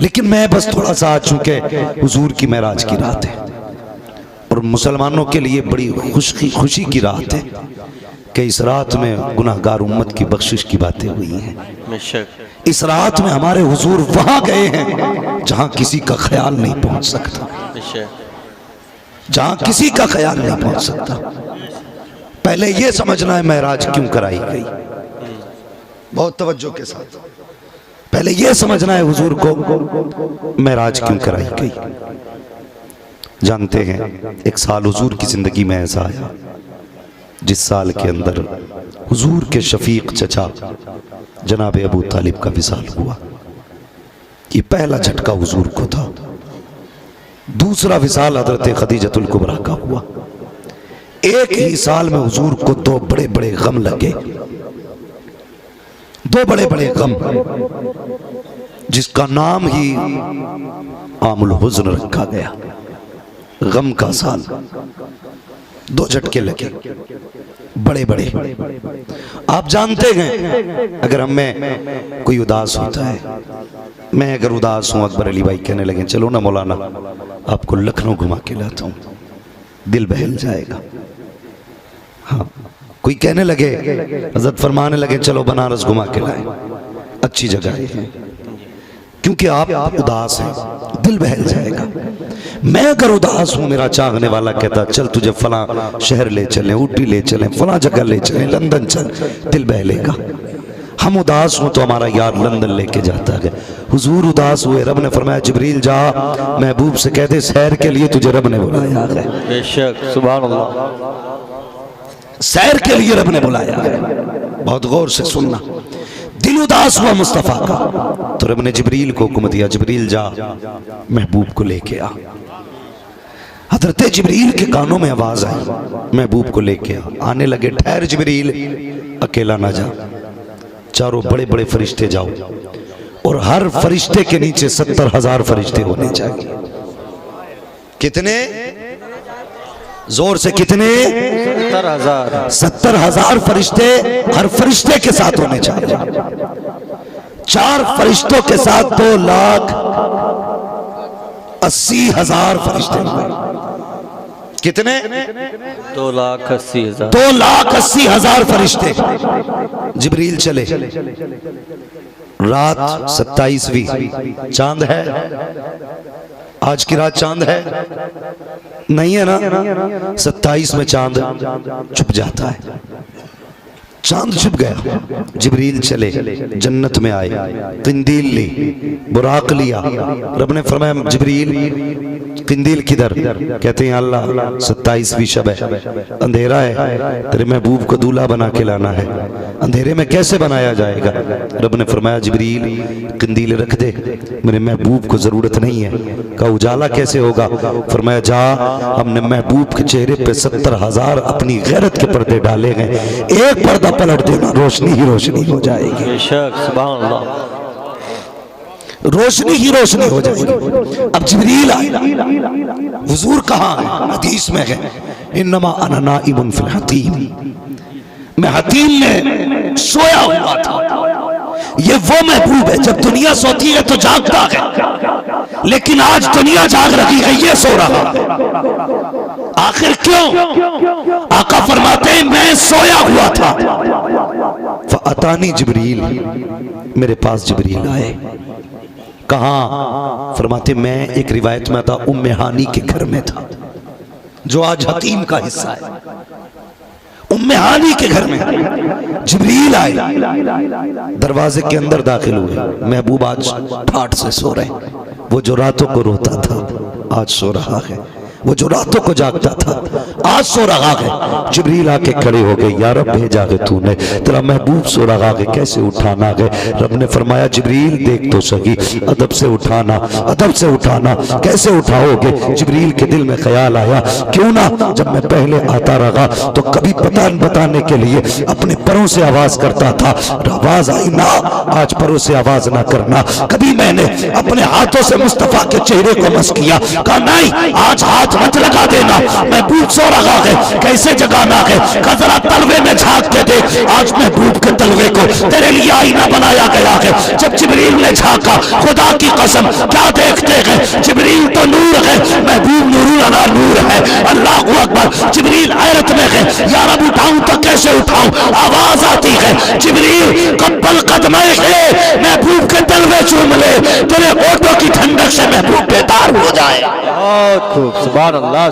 लेकिन मैं बस थोड़ा सा आज चूंकि हुजूर की महराज की रात है और मुसलमानों के लिए बड़ी खुशी की रात है कि इस रात में गुनाहगार उम्मत की बख्शिश की बातें हुई हैं। इस रात में हमारे हुजूर वहां गए हैं जहां किसी का ख्याल नहीं पहुंच सकता, जहां किसी का ख्याल नहीं पहुंच सकता। पहले यह समझना है महराज क्यों कराई गई, बहुत तवज्जो के साथ पहले यह समझना है हुजूर को महराज क्यों कराई गई। जानते हैं एक साल हुजूर की जिंदगी में ऐसा आया जिस साल के अंदर हुजूर के शफीक चचा जनाब अबू तालिब का विसाल हुआ। ये पहला झटका हुजूर को था। दूसरा विसाल हजरत खदीजतुल कुबरा का हुआ। एक ही साल में हुजूर को दो बड़े बड़े गम लगे, दो बड़े बड़े गम जिसका नाम ही आमुल हुज़्न रखा गया। गम का साल, दो झटके लगे बड़े बड़े। आप जानते हैं अगर हमें कोई उदास होता है, मैं अगर उदास हूं, अकबर अली भाई कहने लगे चलो ना मौलाना आपको लखनऊ घुमा के लाता हूं, दिल बहल जाएगा। हाँ, कोई कहने लगे हज़रत फरमाने लगे चलो बनारस घुमा के लाए, अच्छी जगह है, क्योंकि आप उदास हैं, दिल बहल जाएगा। मैं अगर उदास हूं, मेरा चाहने वाला कहता चल तुझे फला शहर ले चलें, ऊटी ले चलें, फला जगह ले चलें, लंदन चल, दिल बहलेगा। हम उदास हो तो हमारा यार लंदन लेके जाता है। हुजूर उदास हुए, रब ने फरमाया जिब्रील जा महबूब से कह दे सैर के लिए तुझे रब ने बुलाया है। बेशक सुभान अल्लाह, सैर के लिए रब ने बुलाया है। बहुत गौर से सुनना। दिल उदास हुआ मुस्तफा का तो रब ने जिब्रील को हुक्म दिया जिब्रील जा महबूब को लेके आ। हजरत जिब्रील के कानों में आवाज आई महबूब को लेके आ। आने लगे, ठहर जिब्रील अकेला ना जा, चारों बड़े बड़े फरिश्ते जाओ और हर फरिश्ते के नीचे 70,000 फरिश्ते होने चाहिए। कितने जोर से, कितने? 70,000। 70,000 फरिश्ते हर फरिश्ते के साथ होने चाहिए। 4 फरिश्तों के साथ 2,80,000 फरिश्ते। कितने? 2,80,000। 2,80,000 फरिश्ते। जिब्रील चले। रात 27वीं, चांद है? आज की रात चांद है? नहीं है ना? 27 में चांद छुप जाता है। चांद छुप गया, जिब्रील चले, जन्नत में आए, किंदील ली, बुराक लिया। रब ने फरमाया जिब्रील किंदील किधर? कहते हैं अल्लाह 27वीं शब है, अंधेरा है, तेरे महबूब को दूल्हा बना के लाना है। अंधेरे में कैसे बनाया जाएगा? रब ने फरमाया जिब्रील किंदील रख दे, मेरे महबूब को जरूरत नहीं है। का उजाला कैसे होगा? फरमाया जा, हमने महबूब के चेहरे पे 70,000 अपनी गैरत के पर्दे डाले गए, एक पर्दा पलट देना, रोशनी ही रोशनी हो जाएगी। बेशक सुभान अल्लाह, रोशनी ही रोशनी हो जाएगी। अब जिब्रील आए, हुजूर कहाँ है? हदीस में है इन्नमा अना नाइमुन फिल हतीम, मैं हतीम में सोया हुआ था। ये वो महबूब है जब दुनिया सोती है तो जागता है, लेकिन आज दुनिया जाग रही है, ये सो रहा है। आखिर क्यों? आका फरमाते हैं मैं सोया हुआ था। फअतानी जिब्रील, मेरे पास जिब्रील आए। कहाँ? फरमाते मैं एक रिवायत में था उम्मे हानी के घर में था, जो आज हकीम का हिस्सा है। उम्मे हानी के घर में जिब्रील आए, दरवाजे के अंदर दाखिल हुए। महबूब आज ठाठ से सो रहे, वो जो रातों को रोता था आज सो रहा है, वो जो रातों को जागता था आज सो रहा है। जिब्रील आके खड़े हो गए, या रब भेजा है तूने, तेरा महबूब सो रहा है, कैसे उठाना है? रब ने फरमाया जिब्रील देख तो सही, अदब से उठाना, अदब से उठाना। कैसे उठाओगे? जिब्रील के दिल में ख्याल आया क्यों ना जब मैं पहले आता रहा तो कभी पता बताने के लिए अपने परों से आवाज करता था, आवाज आई ना, आज परों से आवाज ना करना। कभी मैंने अपने हाथों से मुस्तफा के चेहरे को मस किया, कहा नहीं आज हाथ मत लगा देना, महबूब सो रहा है, कैसे जगाना है, जरा तलवे में झांक के देख, आज महबूब के तलवे को तेरे लिए आईना बनाया गया है। जब जिब्रील ने झांका, खुदा की कसम क्या देखते हैं, जिब्रील तो नूर है, महबूब नूरुल अला नूर है। अल्लाह अकबर, जिब्रील हैरत में है, या रब उठाऊं तो कैसे उठाऊं, आवाज आती है, जिब्रील कब्बल कदमे है, महबूब के तलवे चूम ले, तेरे होठों की ठंडक से महबूब बेदार हो जाए। बहुत खूब, सुभान अल्लाह,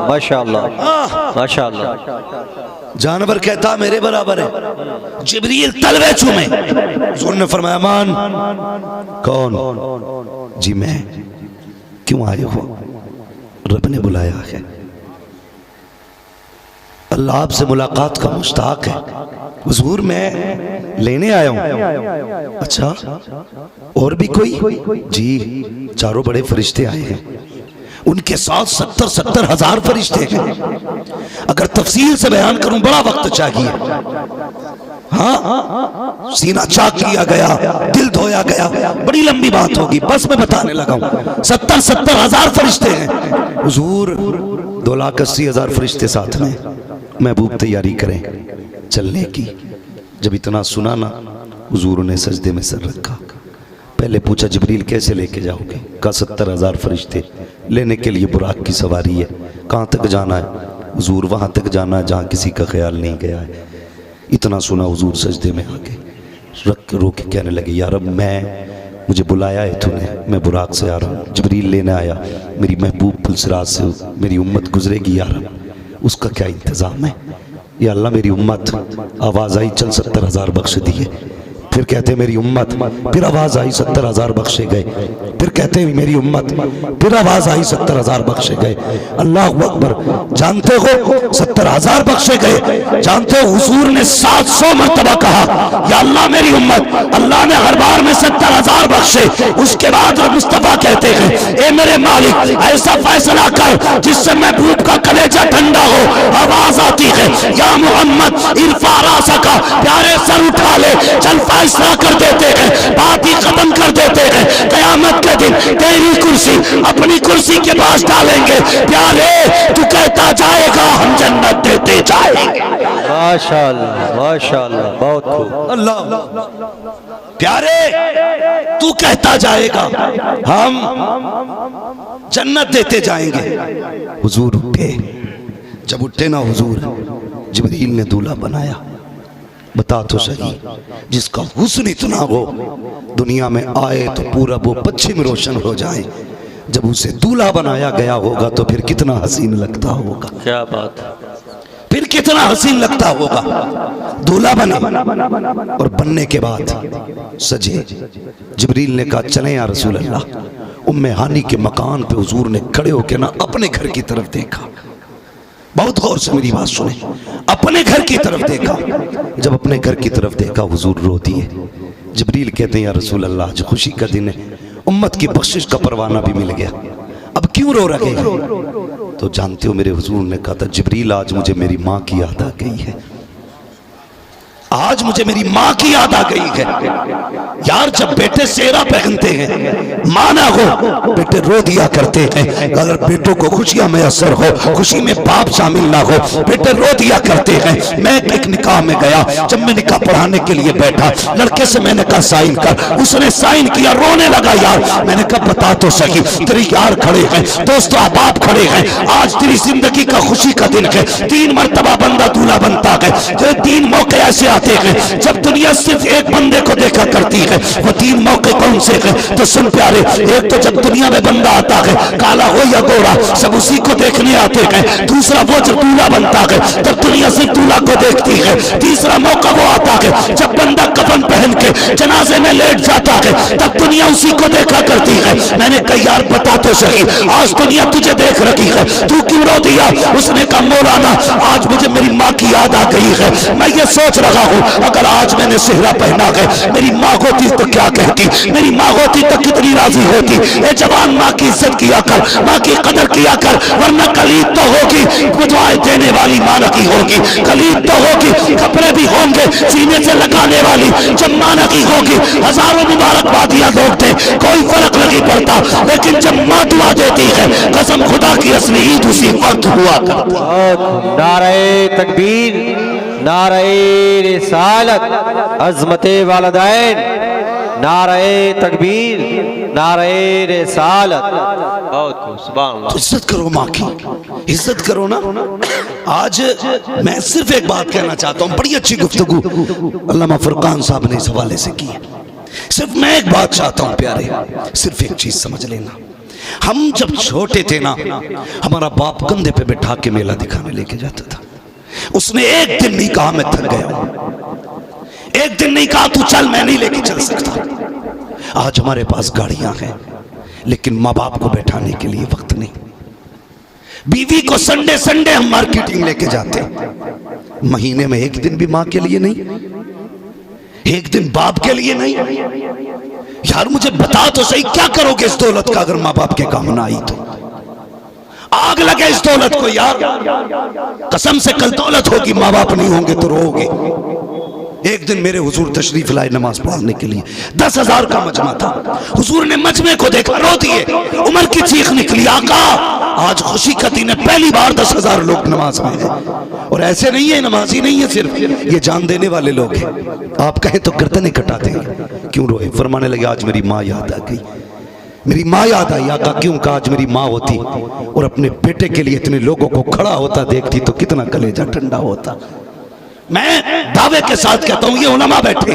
माशाअल्लाह माशाअल्लाह। जानवर कहता मेरे बराबर है, जिब्रील तलवे चूमे। हुजूर ने फरमाया मान। कौन? जी मैं। क्यों आए हो? रब ने बुलाया है, अल्लाह आपसे मुलाकात का मुश्ताक है। हुजूर मैं लेने आया हूं। अच्छा, और भी कोई? जी, चारों बड़े फरिश्ते आए हैं, उनके साथ 70 हजार फरिश्ते हैं। अगर तफसील से बयान करूं बड़ा वक्त चाहिए। हाँ, सीना चाक किया गया, दिल धोया गया, बड़ी लंबी बात होगी, बस मैं बताने लगा हूं। 70 हजार फरिश्ते हैं। हुजूर 2,80,000 फरिश्ते साथ में। महबूब तैयारी करें चलने की। जब इतना सुना ना, हुजूर ने सजदे में सर रखा। पहले पूछा जिब्रील कैसे लेके जाओगे? कहा 70 हजार फरिश्ते लेने के लिए बुराक की सवारी है। कहाँ तक जाना है? हुजूर वहाँ तक जाना है जहाँ किसी का ख्याल नहीं गया है। इतना सुना, हुजूर सजदे में आके रख रो के कहने लगे, यार अब मुझे बुलाया है तूने, मैं बुराक से आ रहा हूँ, जिब्रील लेने आया, मेरी महबूब पुलसराज से मेरी उम्मत गुजरेगी यार, उसका क्या इंतज़ाम है? या अल्लाह मेरी उम्मत। आवाज़ आई चल 70 हजार बख्श दिए। फिर कहते मेरी उम्मत, फिर आवाज आई 70 हजार बख्शे गए। फिर कहते मेरी उम्मत, फिर आवाज आई 70 हजार बख्शे गए। अल्लाह अकबर। जानते हो 70 हजार बख्शे गए? जानते हो हुजूर ने 700 मरतबा कहा या अल्लाह मेरी उम्मत। अल्लाह ने हर बार में 70 हजार बख्शे। उसके बाद मुस्तफा कहते हैं, ए मेरे मालिक ऐसा फैसला कर जिससे महबूब का कलेजा ठंडा हो। आवाज आती है, या मोहम्मद इरफा रासका, प्यारे सर उठा ले, चल फैसला कर देते हैं, बात ही खत्म कर देते हैं। कयामत के दिन तेरी कुर्सी अपनी कुर्सी के पास डालेंगे। प्यारे तू कहता जाएगा हम जन्नत देते जाएंगे। माशाअल्लाह माशाअल्लाह, बहुत खूब। अल्लाह प्यारे तू कहता जाएगा हम जन्नत देते जाएंगे। हुजूर उठे। जब उठे ना हुजूर, जिब्रील ने दूल्हा बनाया। बता तो सही, जिसका हुस्न इतना हो दुनिया में आए तो पूरा वो पश्चिम रोशन हो जाए। जब उसे दूल्हा बनाया गया होगा तो फिर कितना हसीन लगता होगा। क्या बात, फिर कितना हसीन लगता होगा। दूल्हा बने और बनने के बाद सजे। जिब्रील ने कहा चले या रसूल अल्लाह। उम्मे हानी के मकान पे हुजूर ने खड़े होकर ना अपने घर की तरफ देखा। बहुत गौर से मेरी बात सुने। अपने घर की तरफ देखा। जब अपने घर की तरफ देखा हुजूर रो दिए। जिब्रील कहते हैं या रसूल अल्लाह, आज खुशी का दिन है, उम्मत की बख्शिश का परवाना भी मिल गया, अब क्यों रो रहे हैं? तो जानते हो मेरे हुजूर ने कहा था, जिब्रील आज मुझे मेरी माँ की याद आ गई है, आज मुझे मेरी माँ की याद आ गई है। यार जब बेटे सेहरा पहनते हैं, माना हो, बेटे रो दिया करते हैं। अगर बेटों को खुशियां मैसर हो, खुशी में बाप शामिल ना हो, बेटे रो दिया करते हैं। मैं एक निकाह में गया, जब मैं निकाह पढ़ाने के लिए बैठा, लड़के से मैंने कहा साइन कर, उसने साइन किया, रोने लगा। यार मैंने कहा बता तो सही, तेरे यार खड़े हैं, दोस्तों अहबाब खड़े हैं, आज तेरी जिंदगी का खुशी का दिन है। 3 मरतबा बंदा दूल्हा बनता है। 3 मौके ऐसे आते हैं जब दुनिया सिर्फ एक बंदे को देखा करती है। वो 3 मौके कौन से हैं? तो सुन प्यारे, एक तो जब दुनिया में बंदा आता है, काला हो या गोरा, सब उसी को देखने आते हैं। दूसरा वो जब दूल्हा बनता है, तब दुनिया सिर्फ दूल्हा को देखती है। तीसरा मौका वो आता है जब बंदा कफन पहन के जनाजे में लेट जाता है, तब दुनिया उसी को देखा करती है। मैंने कहा यार बता तो सही, आज दुनिया तुझे देख रही है, तू क्यों रो दिया? उसने कहा मौलाना आज मुझे मेरी माँ की याद आ गई है। मैं ये सोच रहा हूँ अगर आज मैंने सेहरा पहना है, मेरी माँ होती तो क्या कहती, मेरी माँ होती तो कितनी राजी होती। ए जवान, माँ की इज्जत किया कर, माँ की कदर किया कर, वरना कलीद तो होगी, दुआएं देने वाली माँ की होगी। कलीद तो होगी, कपड़े भी होंगे सीने से लगाने वाली, जब माँ की होगी हजारों मुबारकबादियां लोग थे, कोई फर्क नहीं नहीं पड़ता, लेकिन जब माँ दुआ देती है कसम खुदा की असली ईद उसी वक्त हुआ करती है। नारे तकबीर, नारे रिसालत, अज़मते वालिदैन, नारे तकबीर, नारे रिसालत। बहुत खूब, सुभान अल्लाह। तो इज्जत करो माँ की, इज्जत करो ना। आज मैं सिर्फ एक बात कहना चाहता हूँ, बड़ी अच्छी गुफ्तगू अल्लामा फुरकान साहब ने इस हवाले से की है। सिर्फ मैं एक बात चाहता हूँ प्यारे, सिर्फ एक चीज समझ लेना। हम जब छोटे थे ना, हमारा बाप कंधे पे बैठा के मेला दिखाने लेके जाता था। उसने एक दिन नहीं कहा मैं थक गया हूं, एक दिन नहीं कहा तू चल, मैं नहीं लेके चल सकता। आज हमारे पास गाड़ियां हैं, लेकिन माँ बाप को बैठाने के लिए वक्त नहीं। बीवी को संडे संडे हम मार्केटिंग लेके जाते हैं, महीने में एक दिन भी माँ के लिए नहीं, एक दिन बाप के लिए नहीं। यार मुझे बता तो सही, क्या करोगे इस दौलत का अगर माँ बाप के काम ना आई तो? आग लगे इस दौलत को यार, कसम से कल दौलत होगी, माँ बाप नहीं होंगे तो रोओगे। एक दिन मेरे हुजूर तशरीफ लाए नमाज पढ़ने के लिए, 10,000 का मजमा था। हुजूर ने मजमे को देखा, रो दिए, उमर की चीख निकली, आका आज खुशी का दिन है, पहली बार 10,000 लोग नमाज में हैं। और ऐसे नहीं है, नमाजी नहीं है सिर्फ, ये जान देने वाले लोग हैं। आप कहें तो गर्दनें कटाते हैं। क्यों रोए? फरमाने लगे आज मेरी माँ याद आ गई, मेरी माँ याद आई। आका क्यों? कहा आज मेरी माँ होती और अपने बेटे के लिए इतने लोगों को खड़ा होता देखती तो कितना कलेजा ठंडा होता। मैं दावे के साथ कहता हूं, ये उलमा बैठे,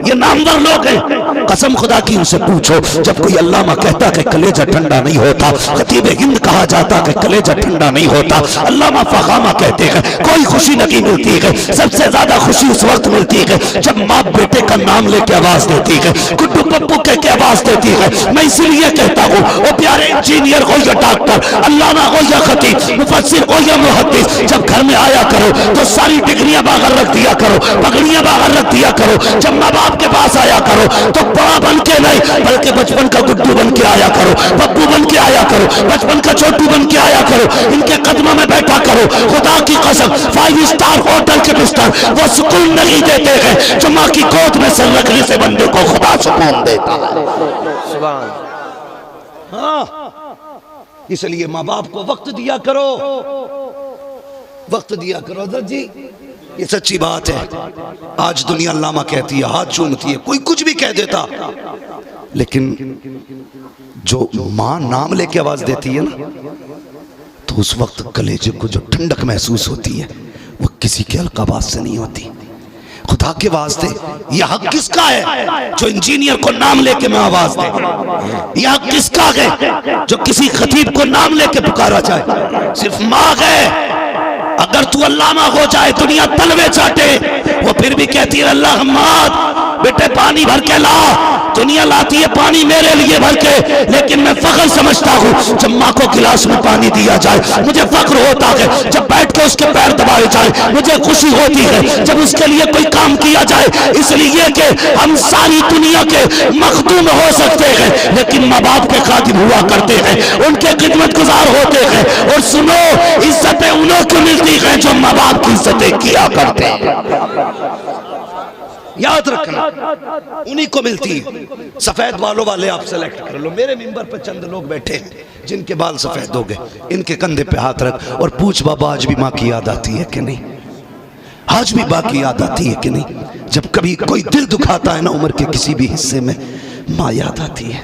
ये नामवर लोग हैं, कसम खुदा की उनसे पूछो, जब कोई अल्लामा कहता कि कलेजा ठंडा नहीं होता, खतीब हिंद कहा जाता कि कलेजा ठंडा नहीं होता, अल्लामा फखामा कहते हैं कोई खुशी नहीं मिलती है। सबसे ज्यादा खुशी उस वक्त मिलती है जब माँ बेटे का नाम लेके आवाज देती है, गुड्डू पप्पू कह के आवाज देती है। मैं इसीलिए कहता हूँ, वो प्यारे इंजीनियर हो या डॉक्टर, अल्लामा हो या खतीब, मुफस्सिर हो या मुहद्दिस, जब घर में आया करो तो सारी डिग्रियां बाहर रख दिया करो, पगड़ियां बाहर रख दिया करो। जब माँ बाप के पास आया करो तो बड़ा बन के नहीं, बल्कि बचपन का गुड्डू बन के आया करो, पप्पू बन के आया करो, बचपन का छोटू बन के आया करो, इनके कदमों में बैठा करो। खुदा की कसम 5 स्टार होटल के बिस्तर वो सुकून नहीं देते हैं जो माँ की गोद में सर रखने से बंदे को खुदा सुकून देता है। सुभान। हाँ, इसलिए माँ बाप को वक्त दिया करो, वक्त दिया करो। हज़रत जी ये सच्ची बात है। आज दुनिया लामा कहती है, हाथ चूमती है, कोई कुछ भी कह देता, लेकिन जो माँ नाम लेके आवाज देती है ना, तो उस वक्त कलेजे को जो ठंडक महसूस होती है वो किसी के अलकाबाज से नहीं होती। खुदा के वास्ते ये हक किसका है जो इंजीनियर को नाम लेके मैं आवाज दे? ये हक किसका है जो किसी खतीब को नाम लेके पुकारा जाए? सिर्फ माँ है। अगर तू अल्लामा हो जाए, दुनिया तलवे चाटे, वो फिर भी कहती है अल्लाह हम्माद बेटे पानी भर के ला। दुनिया लाती है पानी मेरे लिए भर के, लेकिन मैं फख्र समझता हूँ जब माँ को गिलास में पानी दिया जाए, मुझे फख्र होता है। जब बैठ के उसके पैर दबाए जाए, मुझे खुशी होती है। जब उसके लिए कोई काम किया जाए, इसलिए कि हम सारी दुनिया के मखदूम हो सकते हैं, लेकिन माँ बाप के खातिम हुआ करते हैं, उनके खिदमत गुजार होते हैं। और सुनो, इज्जतें उन्हों को मिलती हैं जो माँ बाप की इज्जतें किया करते हैं। याद रखना, उन्हीं को मिलती है। सफेद बालों वाले आप सेलेक्ट कर लो। मेरे मिंबर पर चंद लोग बैठे हैं जिनके बाल सफेद हो गए, इनके कंधे पे हाथ रख और पूछ बाबा आज भी माँ की याद आती है कि नहीं? आज भी माँ की याद आती है कि नहीं? जब कभी कोई दिल दुखाता है ना उम्र के किसी भी हिस्से में, माँ याद आती है।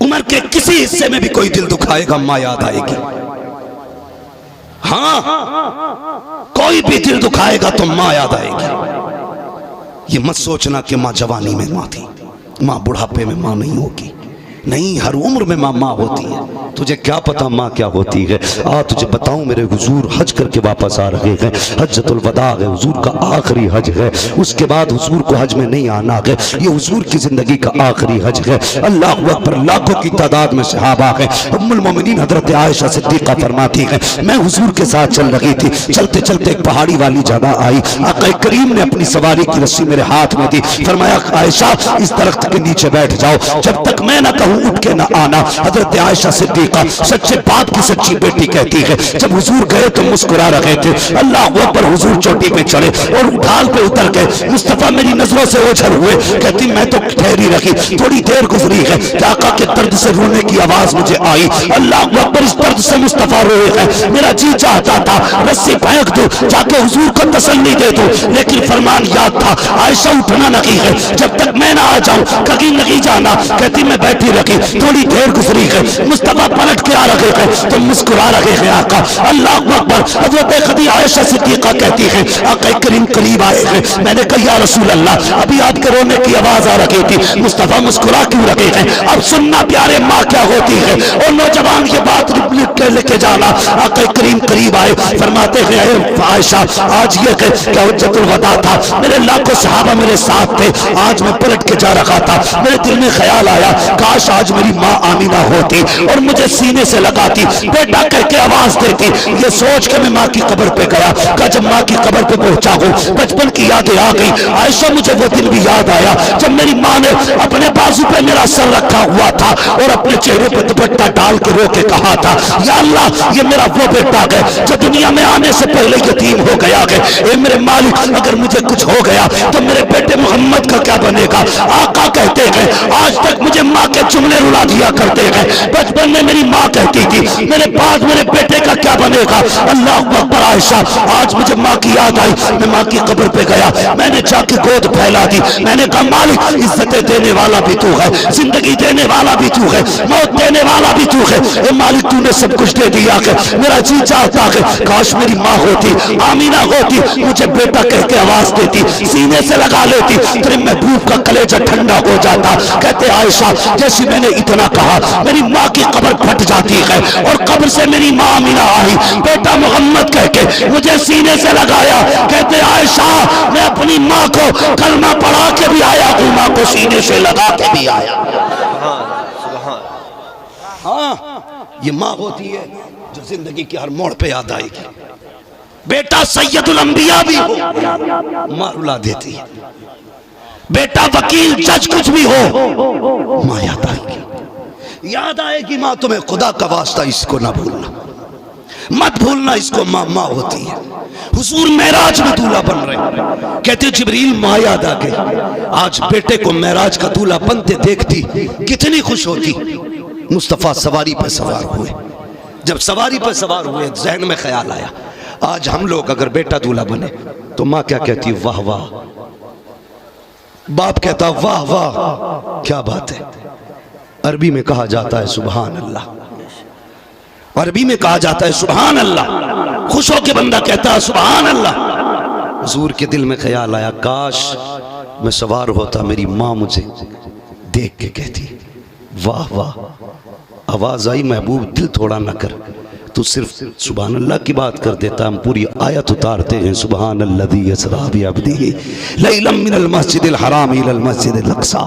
उम्र के किसी हिस्से में भी कोई दिल दुखाएगा, माँ याद आएगी। हाँ, कोई भी दिल दुखाएगा तो माँ याद आएगी। ये मत सोचना कि माँ जवानी में माँ थी, माँ बुढ़ापे में माँ नहीं होगी। नहीं, हर उम्र में माँ माँ होती है। तुझे क्या पता माँ क्या होती है? आ तुझे बताऊं, मेरे हुजूर हज करके वापस आ रहे हैं। हज्जतुल वदा है, हुजूर का आखिरी हज है। उसके बाद हुजूर को हज में नहीं आना है। ये हुजूर की जिंदगी का आखिरी हज है। अल्लाह अकबर, लाखों की तादाद में सहाबा है। उम्मुल मोमिनीन हजरत आयशा सिद्दीका फरमाती है, मैं हुजूर के साथ चल रही थी, चलते चलते एक पहाड़ी वाली जगह आई। आका करीम ने अपनी सवारी की रस्सी मेरे हाथ में दी, फरमाया आयशा इस दरख्त के नीचे बैठ जाओ, जब तक मैं न कहूं हूँ उठ के ना आना। हजरत आयशा सिद्दीका सच्चे बाप की सच्ची बेटी कहती है जब हुजूर गए तो मुस्कुरा रहे थे, अल्लाह अकबर, हुजूर चोटी पे चढ़े और ढाल पे उतर गए, मुस्तफा मेरी नजरों से ओझल हुए। कहती मैं तो ठहरी रखी, थोड़ी देर गुजरी है कि आका के दर्द से रोने की आवाज मुझे आई। अल्लाह अकबर, इस दर्द से मुस्तफा रोए हैं। मेरा जी चाहता था रस्सी फेंक दूं, जाके हुजूर को तसल्ली दे दूं, लेकिन फरमान याद था आयशा उठना नहीं है जब तक मैं ना आ जाऊं, कहीं नहीं जाना। कहती मैं बैठी रखी, थोड़ी देर गुजरी है, मुस्तफा पलट के आ रहे हैं तो मुस्कुरा रहे हैं आका। अल्लाह अकबर। हजरत खदी आयशा सिद्दीका कहती है आका करीम करीब आए हैं, मैंने कहा या रसूल अल्लाह अभी आपके रोने की आवाज आ रही थी, मुस्तफा मुस्कुरा क्यों रहे हैं? अब सुनना प्यारे माँ क्या होती है। और नौजवान ये बात लेके जाना। आका करीम करीब आए, फरमाते हैं आयशा आज ये क्या हज्जतुल वदा था, मेरे लाखों सहाबा मेरे साथ थे, आज मैं पलट के जा रखा था, मेरे दिल में ख्याल आया काश आज मेरी माँ आमीना होती और मुझे सीने से लगाती, बेटा कह के आवाज देती। ये सोच के मैं माँ की कब्र पे गया, कहा जब माँ की कब्र पे पहुंचा हूँ बचपन की यादें आ गई। आयशा मुझे वो दिन भी याद आया जब मेरी माँ ने अपने बाजू पे मेरा सर रखा हुआ था और अपने चेहरे पे दुपट्टा डाल के रो के कहा था या अल्लाह ये मेरा वो बेटा है जो दुनिया में आने से पहले यतीम हो गया है। ए मेरे मालिक अगर मुझे कुछ हो गया तो मेरे बेटे मोहम्मद का क्या बनेगा? आका कहते हैं आज तक मुझे माँ के जुमले रुला दिया करते हैं, बचपन में मेरी माँ कहती थी मेरे बाद मेरे बेटे का क्या बनेगा? अल्लाह अकबर। आयशा आज मुझे माँ की याद आई, मैं माँ की कब्र पे गया, मैंने जाके गोद फैला दी, मैंने कहा मालिक इज्जतें देने वाला भी तू है, जिंदगी देने वाला भी तू है, मौत देने वाला भी तू है। ए मालिक तूने सब कुछ दे दिया है, मेरा जी चाहता है काश मेरी माँ होती, आमीना होती, मुझे बेटा कह के आवाज देती, सीने से लगा लेती, तेरे महबूब का कलेजा ठंडा हो जाता। कहते आयशा जैसे मैंने इतना कहा मेरी माँ की कब्र फट जाती है और कब्र से मेरी माँ आमीना आई, बेटा मोहम्मद कह के मुझे सीने से लगाया। कहते आयशा मैं अपनी माँ को कलमा पढ़ा के भी आया हूँ, माँ को सीने से लगा के भी आया। हाँ ये माँ होती है जो जिंदगी के हर मोड़ पे याद आएगी। बेटा सैयदुल अंबिया भी हो माँ रुला देती है, बेटा वकील जज कुछ भी हो माँ याद आएगी, याद आएगी माँ तुम्हें। खुदा का वास्ता इसको ना भूलना, मत भूलना इसको, माँ माँ होती है। हुजूर मेराज में दूल्हा बन रहे, कहते जिब्रील माँ याद आ गई, आज बेटे को मेराज का दूल्हा बनते देखती कितनी खुश होती। मुस्तफा सवारी पर सवार हुए, जब सवारी पर सवार हुए जहन में ख्याल आया आज हम लोग अगर बेटा दूल्हा बने तो माँ क्या कहती? वाह वाह। बाप कहता वाह वाह क्या बात है। अरबी में कहा जाता है सुभान अल्लाह, अरबी में कहा जाता है सुभान अल्लाह, खुश होकर बंदा कहता है सुभान अल्लाह। हुजूर के दिल में ख्याल आया काश मैं सवार होता, मेरी माँ मुझे देख के कहती वाह वाह। आवाज आई महबूब दिल थोड़ा न कर, तू सिर्फ सुभान अल्लाह की बात कर देता, हम पूरी आयत उतारते हैं सुभान अल्लज़ी यसरा बिअब्दिही लैलन मिनल मस्जिदिल हराम इलल मस्जिदिल अक़सा।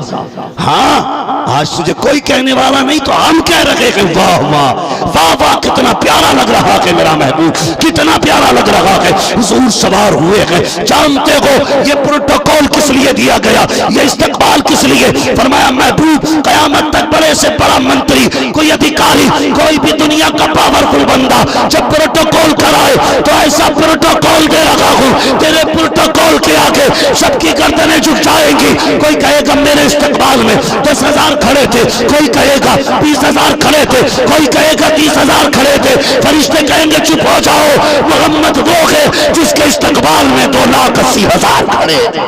हाँ आज तुझे कोई कहने वाला नहीं तो हम कह रहे हैं वाह वाह वाह वाह, कितना प्यारा लग रहा है मेरा महबूब, कितना प्यारा लग रहा है। हुजूर सवार हुए हैं, जानते हो ये प्रोटोकॉल किस लिए दिया गया, ये इस्तकबाल किस लिए? फरमाया महबूब कयामत तक बड़े से बड़ा मंत्री, कोई अधिकारी, कोई भी दुनिया का पावरफुल बंदा जब प्रोटोकॉल कराए तो ऐसा प्रोटोकॉल दे रखा हूं तेरे प्रोटोकॉल के आगे सबकी गर्दनें झुक जाएंगी। कोई कहेगा मेरे इस्तकबाल में 10,000 खड़े थे, कोई कहेगा 20,000 खड़े थे, कोई कहेगा 30,000 खड़े थे। फरिश्ते कहेंगे चुप हो जाओ, मोहम्मद वो है जिसके इस्तकबाल में 2,80,000 खड़े थे।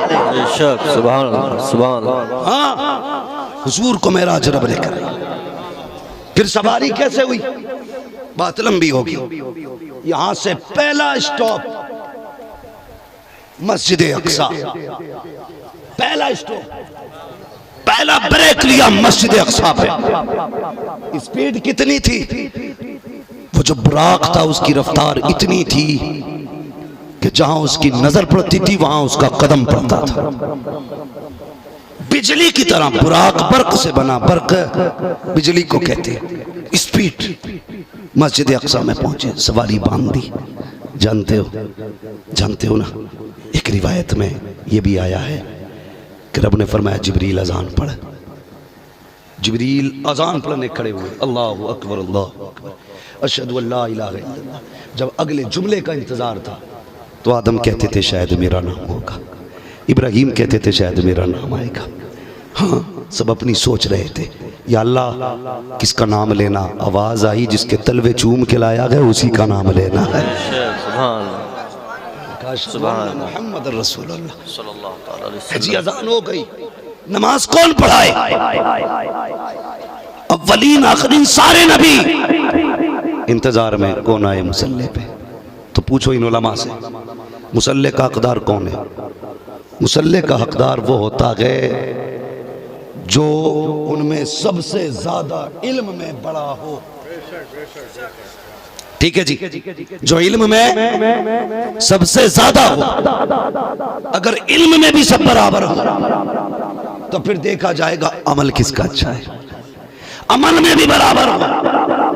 सुभान अल्लाह, सुभान अल्लाह। हाँ हुजूर को मेराज रब लेकर, फिर सवारी कैसे हुई बात लंबी होगी। यहां से पहला स्टॉप मस्जिद अक्सा, पहला स्टॉप, पहला ब्रेक लिया मस्जिद अक्सा पे। स्पीड कितनी थी? वो जो बुराक था उसकी रफ्तार इतनी थी कि जहां उसकी नजर पड़ती थी वहां उसका कदम पड़ता था। बिजली की तरह बुराक बर्क से बना, बर्क बिजली को कहते हैं। स्पीड मस्जिद अक्सा में पहुंचे, सवारी बांध दी। जानते हो ना, एक रिवायत में यह भी आया है कि रब ने फरमाया जिब्रील अजान पढ़। जिब्रील अजान पढ़ने खड़े हुए, अल्लाह अकबर अशहदु अल्ला इलाहा इल्लल्लाह। जब अगले जुमले का इंतज़ार था तो आदम कहते थे शायद मेरा नाम होगा, इब्राहीम कहते थे शायद मेरा नाम आएगा। हाँ, सब अपनी सोच रहे थे, या अल्लाह किसका नाम लेना। आवाज़ आई जिसके तलवे चूम के लाया गया उसी का नाम लेना है। मोहम्मद रसूलुल्लाह सल्लल्लाहु अलैहि वसल्लम। जी अज़ान हो गई, नमाज कौन पढ़ाए? अव्वलीन आखिरीन सारे नबी इंतजार में, कौन आए मुसल्ले पे? तो पूछो इन उलमा से, मुसल्ले का हकदार कौन है? मुसल्ले का हकदार वो होता है जो उनमें सबसे ज्यादा इल्म में बड़ा हो। ठीक है जी, जो इल्म में सबसे ज्यादा हो। अगर इल्म में भी सब बराबर हो तो फिर देखा जाएगा अमल किसका अच्छा है। अमल में भी बराबर हो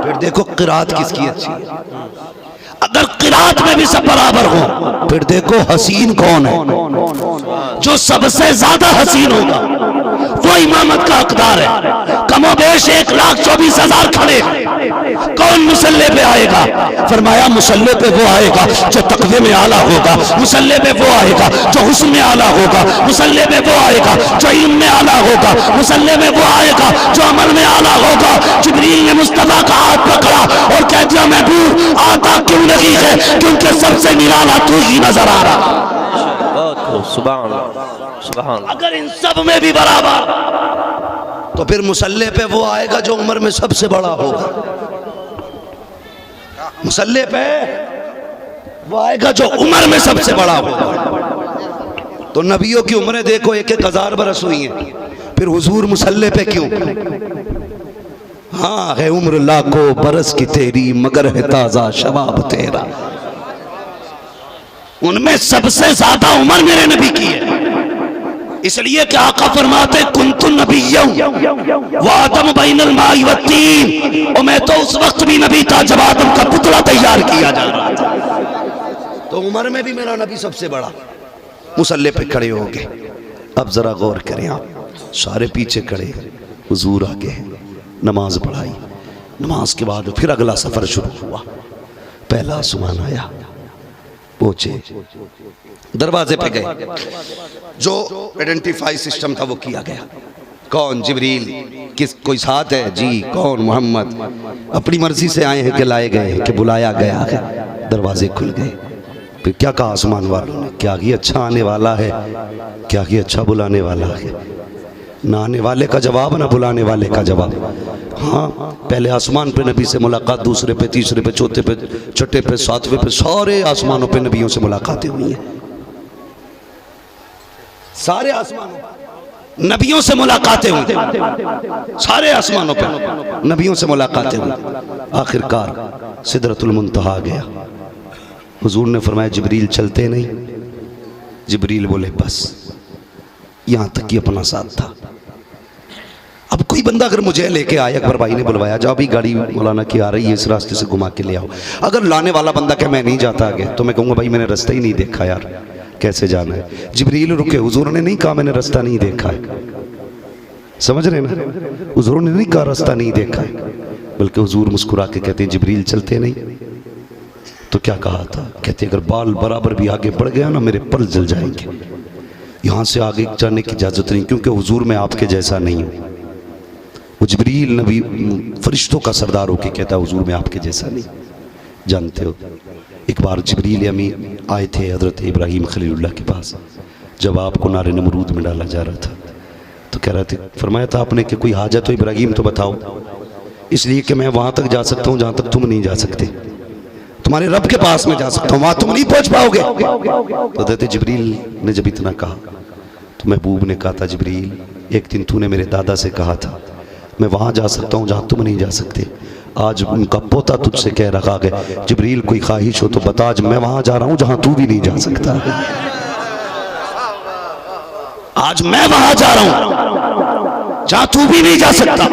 फिर देखो किरात किसकी अच्छी है। अगर किरात में भी सब बराबर हो फिर देखो हसीन कौन है। जो सबसे ज्यादा हसीन होगा वो इमामत का हकदार है। कमोबेश 1,24,000 खड़े, कौन मुसल्ले पे आएगा? फरमाया मुसल्ले पे वो आएगा जो तकवे में आला होगा, मुसल्ले पे वो आएगा जो हुस्न में आला होगा, मुसल्ले पे वो आएगा जो इल्म में आला होगा, मुसल्ले में वो आएगा जो अमल में आला होगा। जिब्रील ने मुस्तफा का हाथ पकड़ा और कह दिया महबूब आता क्यों नहीं है? क्योंकि सबसे निराला तू ही नजर आ रहा। सुभान अल्लाह, सुभान अल्लाह। अगर इन सब में भी बराबर तो फिर मुसल्ले पे वो आएगा जो उम्र में सबसे बड़ा होगा। मुसल्ले पे वो आएगा जो उम्र में सबसे बड़ा होगा। तो नबियों की उम्रें देखो 1,000 बरस हुई हैं, फिर हुजूर मुसल्ले पे क्यों? हाँ है उम्र लाखों बरस की तेरी मगर है ताजा शबाब तेरा। उनमें सबसे ज्यादा उम्र मेरे नबी की है, इसलिए कि आका फरमाते कुन्तु नबिय्यम व आदम बैनल माई व तीन। और मैं तो उस वक्त भी नबी था जब आदम का पुतला तैयार किया जा रहा था। तो उम्र में भी मेरा नबी सबसे बड़ा। मुसल्ले पे खड़े हो गए। अब जरा गौर करें आप, सारे पीछे खड़े, हुजूर आगे नमाज पढ़ाई। नमाज के बाद फिर अगला सफर शुरू हुआ। पहला आसमान आया, पहुंचे, दरवाजे पे गए। जो आइडेंटिफाई सिस्टम था वो किया गया। कौन? जिब्रील। किस कोई साथ है? जी। कौन? मोहम्मद। अपनी मर्जी से आए हैं कि लाए गए हैं कि बुलाया गया है। दरवाजे खुल गए। फिर क्या कहा आसमान वालों ने? क्या ही अच्छा आने वाला है, क्या ही अच्छा बुलाने वाला है। ना आने वाले का जवाब ना बुलाने वाले का जवाब। हाँ, पहले आसमान पे नबी से मुलाकात, दूसरे पे, तीसरे पे, चौथे पे, छठे पे, सातवें पे, सारे आसमानों पे नबियों से मुलाकातें हुई हैं। सारे आसमानों नबियों से मुलाकातें हुई, सारे आसमानों पे नबियों से मुलाकातें हुई। आखिरकार सिदरतुल मुंतहा गया। हुजूर ने फरमाया जिब्रील चलते नहीं? जिब्रील बोले बस यहां तक ही अपना साथ था। अब कोई बंदा अगर मुझे लेके आए, अकबर भाई ने बुलवाया, जाओ भी गाड़ी मौलाना की आ रही है, इस रास्ते से घुमा के ले आओ। अगर लाने वाला बंदा क्या मैं नहीं जाता आगे, तो मैं कहूँगा भाई मैंने रास्ता ही नहीं देखा यार, कैसे जाना है। जिब्रील रुके, हुजूर ने नहीं कहा मैंने रास्ता नहीं देखा है। समझ रहे ना? हुजूर ने नहीं कहा रास्ता नहीं देखा है, बल्कि हुजूर मुस्कुरा के कहते हैं जिब्रील चलते नहीं? तो क्या कहा था? कहते अगर बाल बराबर भी आगे बढ़ गया ना मेरे पल जल जाएंगे। यहाँ से आगे जाने की इजाजत नहीं, क्योंकि हुजूर मैं आपके जैसा नहीं हूँ। वो जिब्रील नबी फरिश्तों का सरदार होके कहता हुजूर मैं आपके जैसा नहीं। जानते हो एक बार जिब्रील अमीन आए थे हजरत इब्राहीम खलीलुल्लाह के पास, जब आपको नारे नमरूद में डाला जा रहा था, तो कह रहे थे, फरमाया था आपने कि कोई हाजत हो इब्राहीम तो बताओ, इसलिए कि मैं वहाँ तक जा सकता हूँ जहाँ तक तुम नहीं जा सकते, तुम्हारे रब के पास में जा सकता हूँ, वहाँ तुम नहीं पहुँच पाओगे। तो कहते जिब्रील ने जब इतना कहा तो महबूब ने कहा था जिब्रील एक दिन तूने मेरे दादा से कहा था मैं वहाँ जा सकता हूँ जहाँ तुम नहीं जा सकते। आज उनका पोता तुझसे कह रखा है जिब्रील कोई ख्वाहिश हो तो बता, आज मैं वहाँ जा रहा हूँ जहाँ तू भी नहीं जा सकता। आज मैं वहाँ जा रहा हूँ जहाँ तू भी नहीं जा सकता।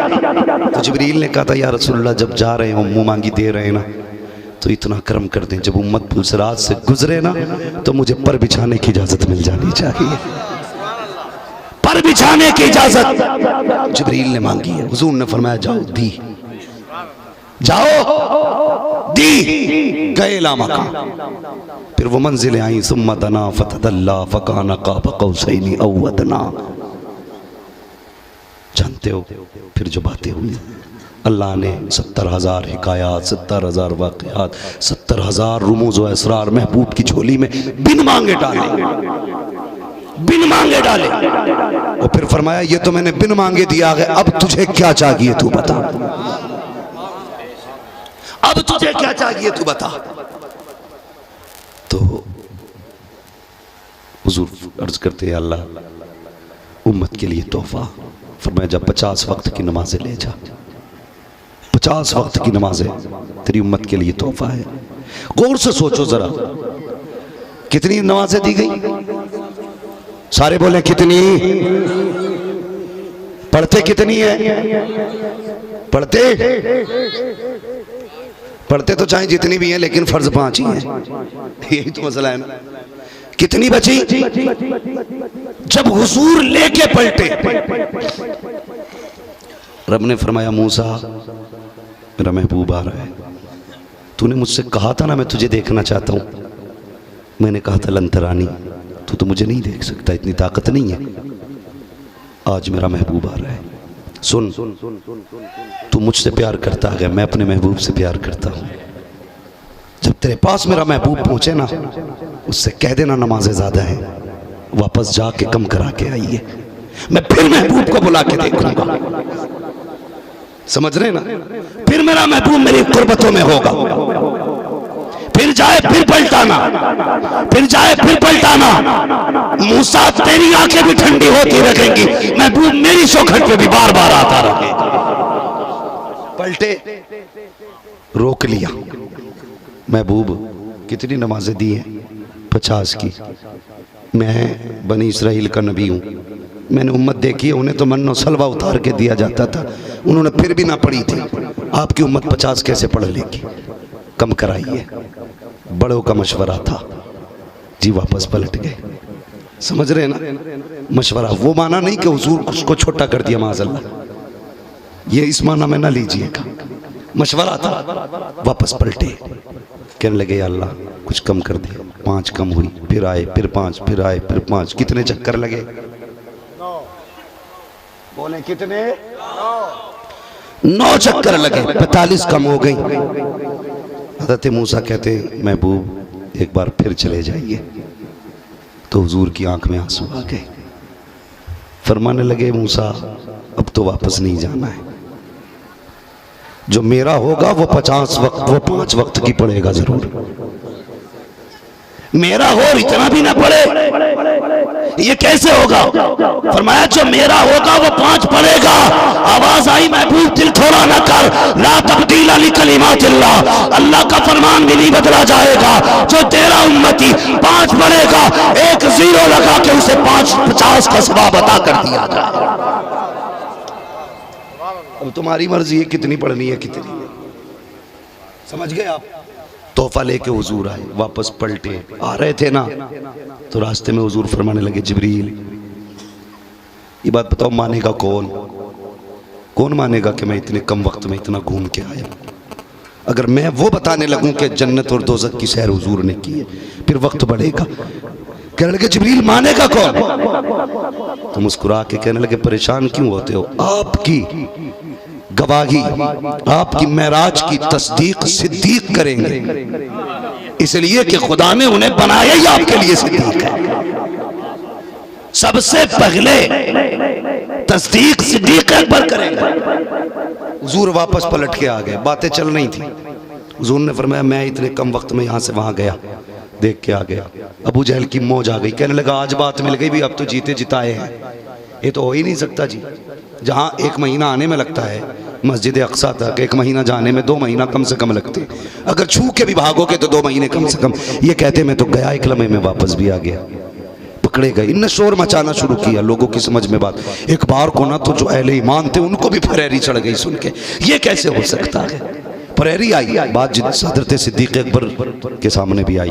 तो जिब्रील ने कहा था या रसूलल्लाह जब जा रहे हो मुँह मांगी दे रहे हैं ना, तो इतना कर्म कर दें जब उम्मत पुलसरात से गुजरे ना तो मुझे पर बिछाने की इजाजत मिल जानी चाहिए। पर चादर बिछाने की इजाजत जिब्रील ने मांगी है। हुजूर ने फरमाया जाओ, दी, जाओ, दी, गए लामा का। फिर वो मंजिलें आई, सुम्मा दना फतदल्ला फकाना काब कौसैनी औ अदना। जानते हो फिर जो बातें हुई, अल्लाह ने 70,000 हिकायात, 70,000 वाक़यात, 70,000 रुमूज़ व असरार महबूब की झोली में बिन मांगे डाले, बिन मांगे डाले। और फिर फरमाया ये तो मैंने बिन मांगे दिया है, अब तुझे क्या चाहिए तू बता, अब तुझे क्या चाहिए तू बता। तो हुजूर अर्ज करते हैं अल्लाह उम्मत के लिए तोहफा। फरमाया जब 50 वक्त की नमाजें ले जा, 50 वक्त की नमाजें तेरी उम्मत के लिए तोहफा है। गौर से सोचो जरा, कितनी नमाजें दी गई? सारे बोले कितनी? पढ़ते कितनी है? पढ़ते तो चाहे जितनी भी हैं, लेकिन फर्ज 5 ही हैं। यही तो मसला है ना। कितनी बची? जब हुजूर लेके पलटे, रब ने फरमाया मूसा मेरा महबूब आ रहा है, तूने मुझसे कहा था ना मैं तुझे देखना चाहता हूं। मैंने कहा था लंतरानी, तू तो मुझे नहीं देख सकता, इतनी ताकत नहीं है। आज मेरा महबूब आ रहा है, सुन, तू मुझसे प्यार करता है, मैं अपने महबूब से प्यार करता हूं। जब तेरे पास मेरा महबूब पहुंचे ना, उससे कह देना नमाजें ज्यादा है, वापस जाके कम करा के आइए, मैं फिर महबूब को बुला के देखूंगा। समझ रहे ना? फिर मेरा महबूब मेरी कुर्बतों में होगा। फिर जाए फिर पलटाना, फिर जाए फिर पलटाना। मूसा तेरी आंखें भी ठंडी होती रहेंगी, महबूब मेरी चौखट पे भी बार बार आता रहेगा। पलटे, रोक लिया। महबूब कितनी नमाजें दी हैं? 50 की। मैं बनी इसराइल का नबी हूँ, मैंने उम्मत देखी है, उन्हें तो मन्नो सलवा उतार के दिया जाता था, उन्होंने फिर भी ना पढ़ी थी। आपकी उम्मत 50 कैसे पढ़ लेगी? कम कराइए। बड़ों का मशवरा था जी, वापस पलट गए। समझ रहे हैं ना? मशवरा वो माना नहीं कि हुजूर उसको छोटा कर दिया, माज़अल्लाह, ये इस माना में ना लीजिएगा। मशवरा था, वापस पलटे, कहने लगे अल्लाह कुछ कम कर दिया। 5 कम हुई, फिर आए, फिर 5, फिर आए, फिर 5। कितने चक्कर लगे? बोले कितने? 9 चक्कर लगे, 45 कम हो गई। हज़रत मूसा कहते महबूब एक बार फिर चले जाइए। तो हुजूर की आंख में आंसू आ गए। फरमाने लगे मूसा अब तो वापस नहीं जाना है, जो मेरा होगा वो 50 वक्त, वो 5 वक्त की पड़ेगा जरूर। मेरा हो इतना भी ना पड़े, ये कैसे होगा? फरमाया जो मेरा होगा वो 5 पड़ेगा। आवाज आई महबूब दिल थोड़ा ना कर, ला तब्दील ली कलिमातिल्लाह, अल्लाह का फरमान भी नहीं बदला जाएगा। जो तेरा उम्मती 5 पड़ेगा, एक 0 लगा के उसे 50 का सवाब अता कर दिया जाए। अब तुम्हारी मर्जी है कितनी पढ़नी है, कितनी है। समझ गए आप? तोहफा लेके हुजूर आए, वापस पलटे। आ रहे थे ना तो रास्ते में हुजूर फरमाने लगे जिब्रील ये बात बताओ, मानेगा कौन? कौन मानेगा कि मैं इतने कम वक्त में इतना घूम के आया? अगर मैं वो बताने लगूं कि जन्नत और दोज़ख की सैर हुजूर ने की है, फिर वक्त बढ़ेगा। कहने लगे जिब्रील मानेगा कौन? तो मुस्कुरा के कहने लगे परेशान क्यों होते हो? आपकी गवाही, आपकी मेराज की तस्दीक सिद्दीक करेंगे, इसलिए कि खुदा ने उन्हें बनाया ही आपके लिए सिद्दीक है। सबसे पहले तस्दीक सिद्दीक अकबर करेंगे। हुजूर वापस पलट के आ गए, बातें चल रही थी। हुजूर ने फरमाया मैं इतने कम वक्त में यहाँ से वहाँ गया, देख के आ गया। अबू जहल की मौज आ गई, कहने लगा आज बात मिल गई भी, अब तो जीते जिताए हैं। ये तो हो ही नहीं सकता जी, जहाँ 1 महीना आने में लगता है मस्जिद अक्सा तक, 1 महीना जाने में 2 महीना कम से कम लगते, अगर छू के भी भागोगे तो 2 महीने कम से कम। ये कहते मैं तो गया 1 लम्हे में वापस भी आ गया। पकड़े गए, इनने शोर मचाना शुरू किया, लोगों की समझ में बात। एक बार को ना तो जो अहले ईमान थे उनको भी फरेरी चढ़ गई सुन के, ये कैसे हो सकता है? फरेरी आई, बात हज़रत सिद्दीक़ अकबर के सामने भी आई।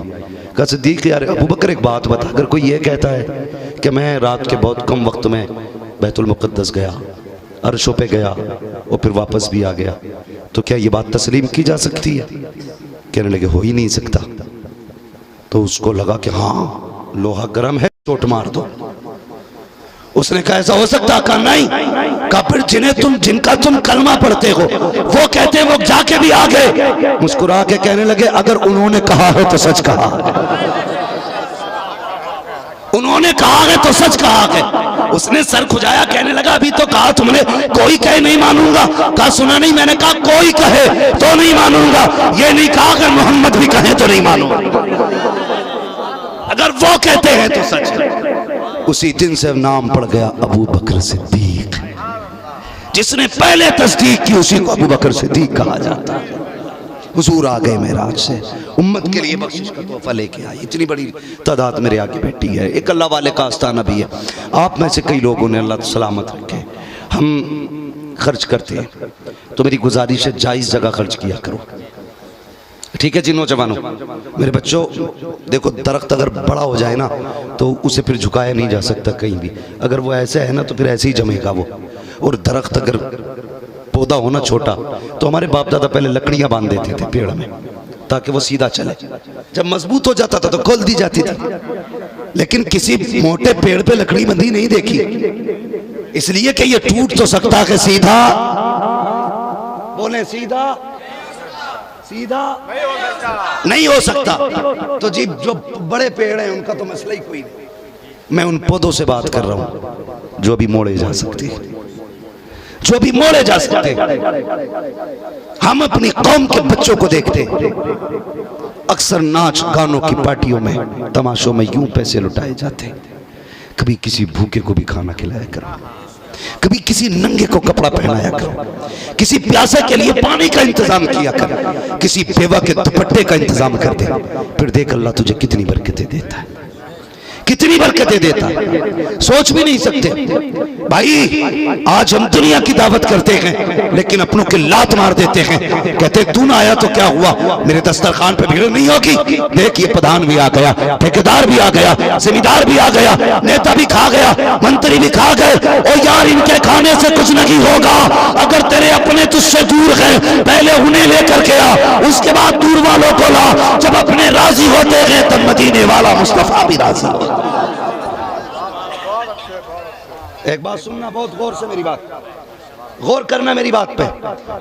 कहा सिद्दीक़ यार अबू बकर एक बात बता, अगर कोई ये कहता है कि मैं रात के बहुत कम वक्त में बैतुल मुक़द्दस गया, अर्शों पे गया और फिर वापस भी आ गया, तो क्या ये बात तस्लीम की जा सकती है? कहने लगे हो ही नहीं सकता। तो उसको लगा कि हाँ लोहा गर्म है, चोट मार दो। उसने कहा ऐसा हो सकता? कहा नहीं। कहा फिर जिनका तुम कलमा पढ़ते हो वो कहते वो जाके भी आ गए। मुस्कुरा के कहने लगे अगर उन्होंने कहा है तो सच कहा, उन्होंने कहा है तो सच कहा है। उसने सर खुजाया, कहने लगा अभी तो कहा तुमने कोई कहे नहीं मानूंगा। कहा सुना नहीं, मैंने कहा कोई कहे तो नहीं मानूंगा, ये नहीं कहा अगर मोहम्मद भी कहे तो नहीं मानूंगा, अगर वो कहते हैं तो सच है। उसी दिन से नाम पड़ गया अबू बकर सिद्दीक। जिसने पहले तस्दीक की उसी को अबू बकर सिद्दीक कहा जाता है। हुजूर आ गए मेराज से, उम्मत के लिए बख्शिश का तोहफा लेके आए। इतनी बड़ी तादाद मेरे आगे बैठी है। एक अल्लाह वाले का आस्थाना भी है। आप में से कई लोगों ने, अल्लाह सलामत रखे, हम खर्च करते हैं तो मेरी गुजारिश है जायज़ जगह खर्च किया करो, ठीक है जी नौजवानों। मेरे बच्चों देखो, दरख्त अगर बड़ा हो जाए ना तो उसे फिर झुकाया नहीं जा सकता कहीं भी। अगर वो ऐसे है ना तो फिर ऐसे ही जमेगा वो। और दरख्त अगर पौधा होना छोटा तो हमारे बाप दादा पहले लकड़ियां बांध देते थे पेड़ में ताकि वो सीधा चले। जब मजबूत हो जाता था तो खोल दी जाती थी। लेकिन किसी मोटे पेड़ पे लकड़ी बंधी नहीं देखी, इसलिए कि ये टूट तो सकता है, सीधा बोले सीधा सीधा नहीं हो सकता। तो जी जो बड़े पेड़ हैं उनका तो मसला ही कोई नहीं। मैं उन पौधों से बात कर रहा हूं जो अभी मोड़े जा सकते हैं, जो भी मोड़े जा सकते। हम अपनी कौम के बच्चों को देखते अक्सर नाच गानों की पार्टियों में, तमाशों में यूं पैसे लुटाए जाते। कभी किसी भूखे को भी खाना खिलाया करो, कभी किसी नंगे को कपड़ा पहनाया करो, किसी प्यासे के लिए पानी का इंतजाम किया कर, किसी बेवा के दुपट्टे का इंतजाम कर दे। फिर देख अल्लाह तुझे कितनी बरकतें देता है, कितनी बरकतें देता है, सोच भी नहीं सकते। भाई आज हम दुनिया की दावत करते हैं लेकिन अपनों की लात मार देते हैं। कहते तू ना आया तो क्या हुआ, मेरे दस्तरखान पे भीड़ नहीं होगी। देख ये प्रधान भी आ गया, ठेकेदार भी आ गया, जिम्मेदार भी आ गया, नेता भी खा गया, मंत्री भी खा गए। और यार इनके खाने से कुछ नहीं होगा। अगर तेरे अपने तुझसे दूर हैं पहले उन्हें लेकर के आ, उसके बाद दूर वालों को ला। जब अपने राजी होते हैं तब मदीने वाला मुस्तफा भी राजी हो। एक बात सुनना बहुत गौर से, मेरी बात गौर करना मेरी बात पे।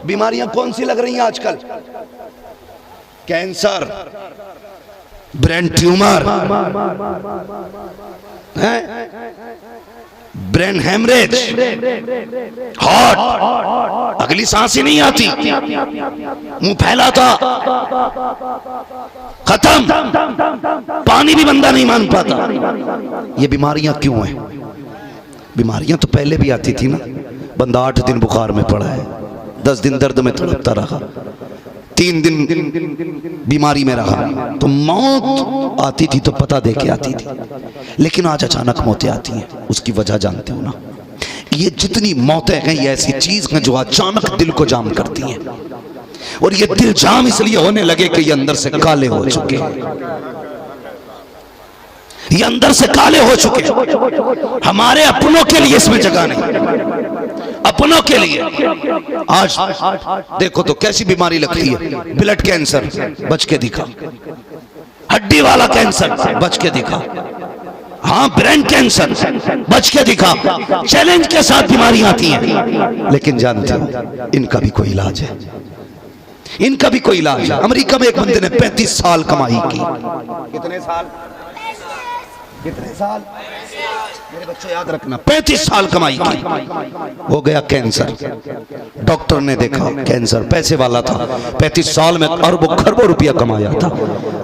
बीमारियां कौन सी लग रही हैं आजकल? Cancer, brain tumour, brain haemorrhage, heart, अगली सांस ही नहीं आती, मुंह फैला था, खत्म, पानी भी बंदा नहीं मान पाता। ये बीमारियां क्यों हैं? बीमारियां तो पहले भी आती थी ना। बंदा 8 दिन बुखार में पड़ा है, 10 दिन दर्द में तड़पता रहा, 3 दिन बीमारी में रहा, तो मौत आती थी तो पता दे के आती थी। लेकिन आज अचानक मौतें आती हैं, उसकी वजह जानते हो ना? ये जितनी मौतें हैं ये ऐसी चीज हैं जो अचानक दिल को जाम करती हैं। और ये दिल जाम इसलिए होने लगे कि ये अंदर से काले हो चुके हैं, ये अंदर से काले हो चुके हैं। हमारे अपनों के लिए इसमें जगह नहीं, अपनों के लिए। आज देखो तो कैसी बीमारी लगती है। ब्लड कैंसर बच के दिखा, हड्डी वाला कैंसर बच के दिखा, हाँ ब्रेन कैंसर बच के दिखा। चैलेंज के साथ बीमारियां आती हैं, लेकिन जानते हो इनका भी कोई इलाज है, इनका भी कोई इलाज है। अमेरिका में एक बंदे ने 35 साल कमाई की। कितने साल? कितने साल? मेरे बच्चों याद रखना, 35 साल कमाई की, हो गया कैंसर। डॉक्टर ने देखा कैंसर, पैसे वाला था, 35 साल में अरबों खरबों रुपया कमाया था।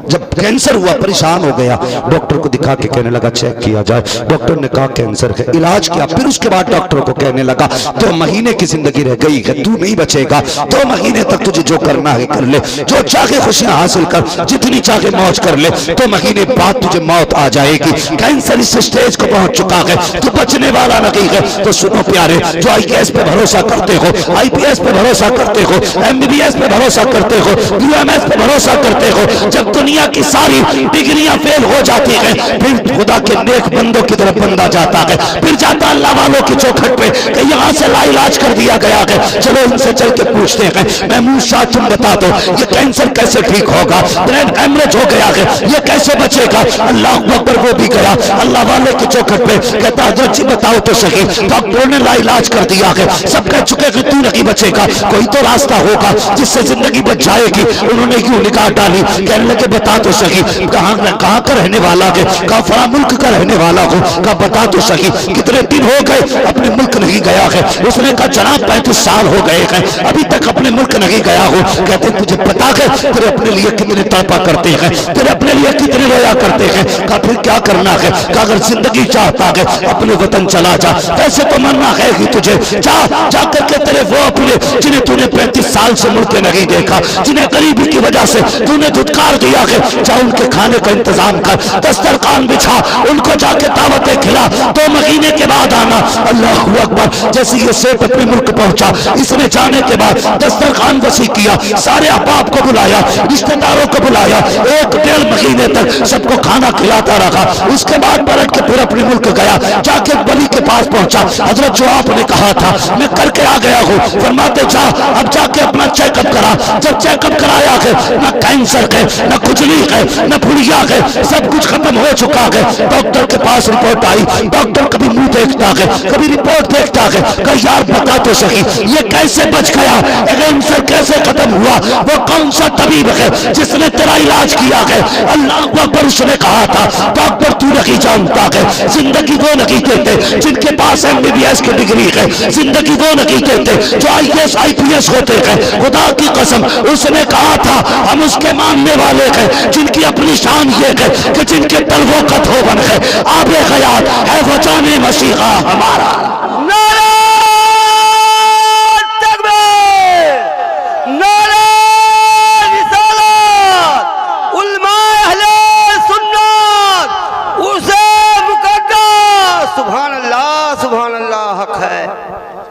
जब कैंसर हुआ परेशान हो गया, डॉक्टर को दिखा के कहने लगा चेक किया जाए। डॉक्टर ने कहा कैंसर है, इलाज किया। फिर उसके बाद डॉक्टर को कहने लगा 2 महीने की जिंदगी रह गई है, तू नहीं बचेगा, 2 महीने तक तुझे जो करना है कर ले, जो चाहे खुशियां हासिल कर, जितनी चाहे मौज कर ले, 2 महीने बाद तुझे मौत आ जाएगी। कैंसर इस स्टेज को पहुंच चुका है, तो बचने वाला नहीं है। तो सुनो प्यारे, जो IAS पे भरोसा करते हो, IPS पे भरोसा करते हो, MBBS पे भरोसा करते हो, UMS पे भरोसा करते हो, जब दुनिया की सारी डिग्रियां फेल हो जाती है, फिर खुदा के नेक बंदों की तरफ बंदा जाता है, फिर जाता अल्लाह वालों की चौखट पे कि यहाँ से लाइलाज कर दिया गया है, चलो इनसे चल के पूछते हैं, महमूद शाह तुम बता दो ये कैंसर कैसे ठीक होगा, ब्रेन हेमरेज हो गया है, ये कैसे बचेगा। अल्लाह अकबर, वो भी गया अल्लाह वाले की चौखट पे, कहता हजरत जी बताओ तो सही, डॉक्टरों ने लाइलाज कर दिया है, सब कह चुके कि तू नहीं बचेगा, कोई तो रास्ता होगा जिससे जिंदगी बच जाएगी। उन्होंने क्यों निकाह डाली, कहने लगे बता तो सही, कहाँ का रहने वाला है, कहाँ फला मुल्क का रहने वाला हो, कहा बता तो सही, कितने दिन हो गए अपने मुल्क नहीं गया है। उसने कहा जनाब 35 साल हो गए हैं, अभी तक अपने मुल्क नहीं गया हो। कहते तुझे पता है तेरे अपने लिए कितने तड़पा करते हैं, तेरे अपने लिए कितने रोया करते हैं। कहा फिर क्या करना है, कहा अगर जिंदगी चाहता है अपने वतन चला जा, वैसे तो मरना है ही तुझे, जा जा करके तेरे वो अपने जिन्हें तूने 35 साल से मुल्क नहीं देखा, जिन्हें गरीबी की वजह से तूने धुतकार दिया है, जा उनके खाने का इंतजाम कर, दस्तरखान बिछा, उनको जाके दावतें खिला, 2 महीने के बाद आना। अल्लाह अकबर, जैसे ये सेठ अपने मुल्क पहुंचा, इसने जाने के बाद दस्तरखान वसी किया, सारे अहबाब को बुलाया, रिश्तेदारों को बुलाया, 1-1.5 महीने तक सबको खाना खिलाता रहा। उसके बाद पलट के फिर अपने मुल्क गया, जाके बली के पास पहुंचा, हजरत जो आपने कहा था मैं करके आ गया हूँ, फरमाते जा अब जाके अपना चेकअप करा। जब चेकअप कराया है, न कैंसर है, न खुजली है, न फुलिया है, सब कुछ खत्म हो चुका है। डॉक्टर के पास रिपोर्ट आई, डॉक्टर कभी मुंह देखता है, कभी रिपोर्ट देखता है, कहा यार बता तो सही ये कैसे बच गया, कैंसर कैसे खत्म हुआ, वो कौन सा तबीब है जिसने तेरा इलाज किया है। अल्लाह अकबर, उसने कहा था डॉक्टर तू नहीं जानता है, जिंदगी वो नहीं देते जिनके पास MBBS की डिग्री है, जिंदगी वो नहीं देते जो IAS IPS होते हैं। खुदा की कसम, उसने कहा था हम उसके मानने वाले हैं जिनकी अपनी शान ये है कि जिनके तलवों का धोबन है, आबे हयात है वो जाने मसीहा हमारा।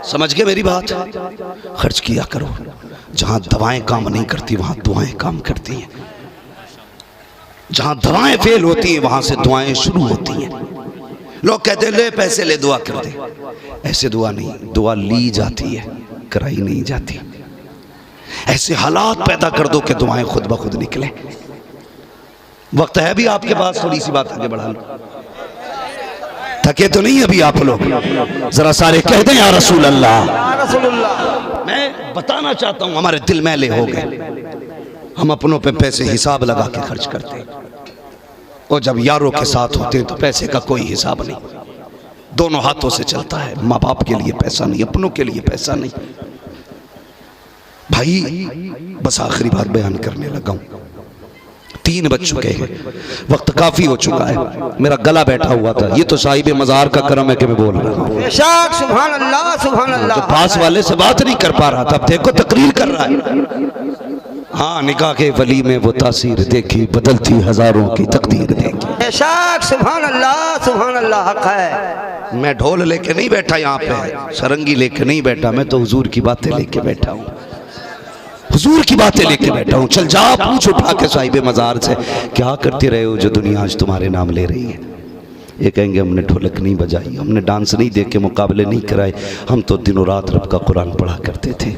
समझ गए मेरी बात, खर्च किया करो, जहां दवाएं काम नहीं करती वहां दुआएं काम करती हैं, जहां दवाएं फेल होती हैं वहां से दुआएं शुरू होती हैं। लोग कहते हैं ले पैसे ले दुआ कर दे, ऐसे दुआ नहीं, दुआ ली जाती है, कराई नहीं जाती। ऐसे हालात पैदा कर दो कि दुआएं खुद ब खुद निकले। वक्त है भी आपके पास, थोड़ी सी बात आगे बढ़ा लो। थके तो नहीं अभी आप लोग, जरा सारे कह दें या रसूल अल्लाह। मैं बताना चाहता हूं हमारे दिल मैले हो गए, हम अपनों पे पैसे हिसाब लगा के खर्च करते हैं, और जब यारों के साथ होते हैं तो पैसे का कोई हिसाब नहीं, दोनों हाथों से चलता है। माँ बाप के लिए पैसा नहीं, अपनों के लिए पैसा नहीं। भाई बस आखिरी बात बयान करने लगा हूं, 3 बज चुके हैं, वक्त काफी हो चुका है, मेरा गला बैठा हुआ था। ये तो साहिब मजार का करम है कि मैं बोल रहा हूँ। सुभान अल्लाह, सुभान अल्लाह। जो पास वाले से बात नहीं कर पा रहा था, अब देखो तकरीर कर रहा है। हाँ, निकाह के वली में वो तासीर देखी, बदलती हजारों की तकदीर देखी। सुभान अल्लाह, सुभान अल्लाह। हक है, मैं ढोल लेके नहीं बैठा यहाँ पे, सरंगी लेके नहीं बैठा, मैं तो हुजूर की बातें लेके बैठा हूँ, हुजूर की बातें लेके बैठा हूँ। चल जा पूछ उठा के साहिब मजार से, क्या करते रहे हो जो दुनिया आज तुम्हारे नाम ले रही है। ये कहेंगे हमने ढोलक नहीं बजाई, हमने डांस नहीं देखे, मुकाबले नहीं कराए, हम तो दिनों रात रब का कुरान पढ़ा करते थे,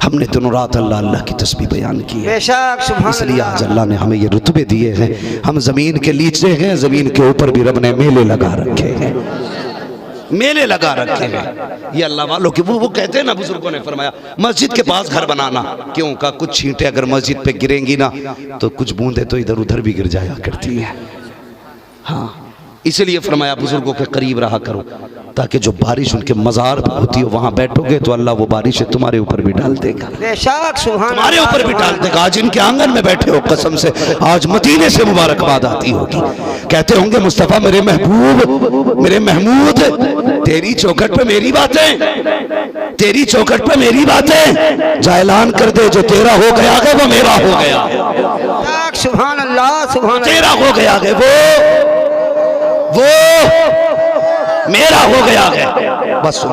हमने दिनों रात अल्लाह अल्लाह की तस्बीह बयान की है। इसलिए आज अल्लाह ने हमें ये रुतबे दिए हैं। हम जमीन के नीचे हैं, जमीन के ऊपर भी रब ने मेले लगा रखे हैं, मेले लगा रखे हैं। ये अल्लाह वालों के वो कहते हैं ना, बुजुर्गों ने फरमाया मस्जिद के पास घर बनाना, क्यों का कुछ छींटे अगर मस्जिद पे गिरेंगी ना तो कुछ बूंदे तो इधर उधर भी गिर जाया करती है। हाँ, इसलिए फरमाया बुजुर्गों के करीब रहा करो, ताकि जो बारिश उनके मज़ार पर होती है वहां बैठोगे तो अल्लाह वो बारिश तुम्हारे ऊपर भी डाल देगा, तुम्हारे ऊपर भी डाल देगा। आज इनके आंगन में बैठे हो, कसम से आज मदीने से मुबारकबाद आती होगी। कहते होंगे मुस्तफ़ा मेरे महबूब, मेरे महमूद, तेरी चौखट पे मेरी बातें, तेरी चौखट पे मेरी बातें, जा ऐलान कर दे जो तेरा हो गया है वो मेरा हो गया, सुभान अल्लाह, सुभान तेरा हो गया है वो वो मेरा हो गया है। बस सुने